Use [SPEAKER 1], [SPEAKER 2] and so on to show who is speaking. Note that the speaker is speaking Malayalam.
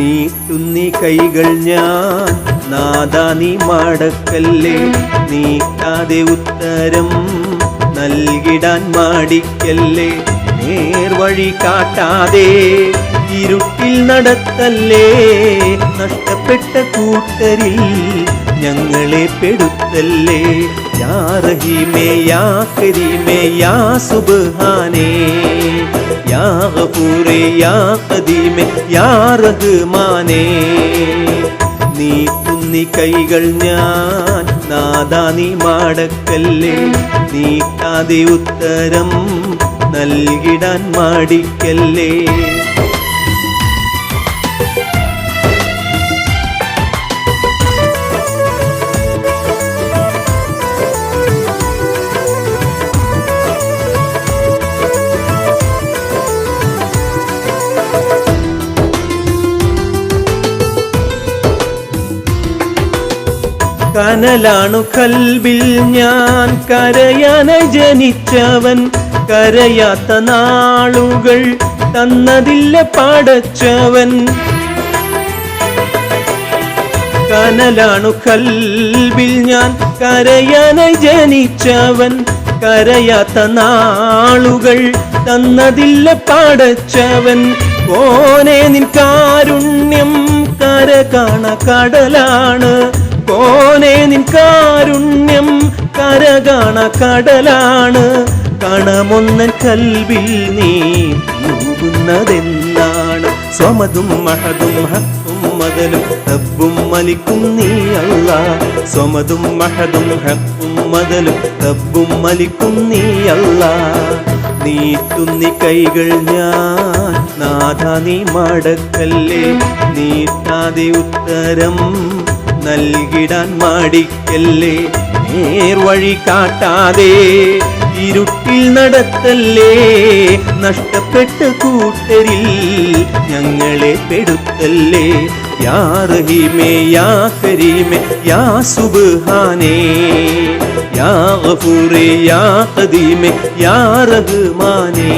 [SPEAKER 1] നീട്ടുന്നി കൈകൾ ഞാൻ നാദാ നീ മടക്കല്ലേ, നീട്ടാതെ ഉത്തരം നൽകിടാൻ മാടിക്കല്ലേ. നേർവഴി കാട്ടാതെ ഇരുട്ടിൽ നടത്തല്ലേ, നഷ്ടപ്പെട്ട കൂട്ടരിൽ ഞങ്ങളെ പെടുത്തല്ലേ. യാ റഹീമേ യാ കരീമേ യാ സുബ്ഹാനേ, യാ ഗഫൂറേ യാ ഖദീമേ യാ റഹ്മാനേ. നീട്ടുന്നി കൈകൾ ഞാൻ നാദാ നീ മടക്കല്ലേ, നീട്ടാതെ ഉത്തരം നൽകിടാൻ മാടിക്കല്ലേ. കനലാണു കൽബിൽ ഞാൻ കരയാനായി ജനിച്ചവൻ, കരയാത്ത നാളുകൾ തന്നതില്ല പടച്ചവൻ. കനലാണു കൽബിൽ ഞാൻ കരയാനായി ജനിച്ചവൻ, കരയാത്ത നാളുകൾ തന്നതില്ല പടച്ചവൻ. ഓനെ നിൻ കാരുണ്യം കര കാണ കടലാണ്, കോനെ നിൻ കാരുണ്യം കര കാണ കടലാണ്. കണമൊന്നൻ കൽബിൽ നീ തൂകുന്നതെന്നാണ്. സ്വമതും മഹദും ഹഖും മദലും റബ്ബും മലിക്കും നീ അല്ലാ, സ്വമതും മഹദും ഹഖും മദലും റബ്ബും മലിക്കും നീ അല്ലാ. നീട്ടുന്നി കൈകൾ ഞാൻ നാദാ നീ മടക്കല്ലേ, നീട്ടാതെ ഉത്തരം നൽകിടാൻ മാടിക്കല്ലേ. നേർവഴി കാട്ടാതെ ഇരുട്ടിൽ നടത്തല്ലേ, നഷ്ടപ്പെട്ട കൂട്ടരിൽ ഞങ്ങളെ പെടുത്തല്ലേ. യാ റഹീമേ യാ കരീമേ യാ സുബ്ഹാനേ, യാ ഗഫൂറേ യാ ഖദീമേ യാ റഹ്മാനേ.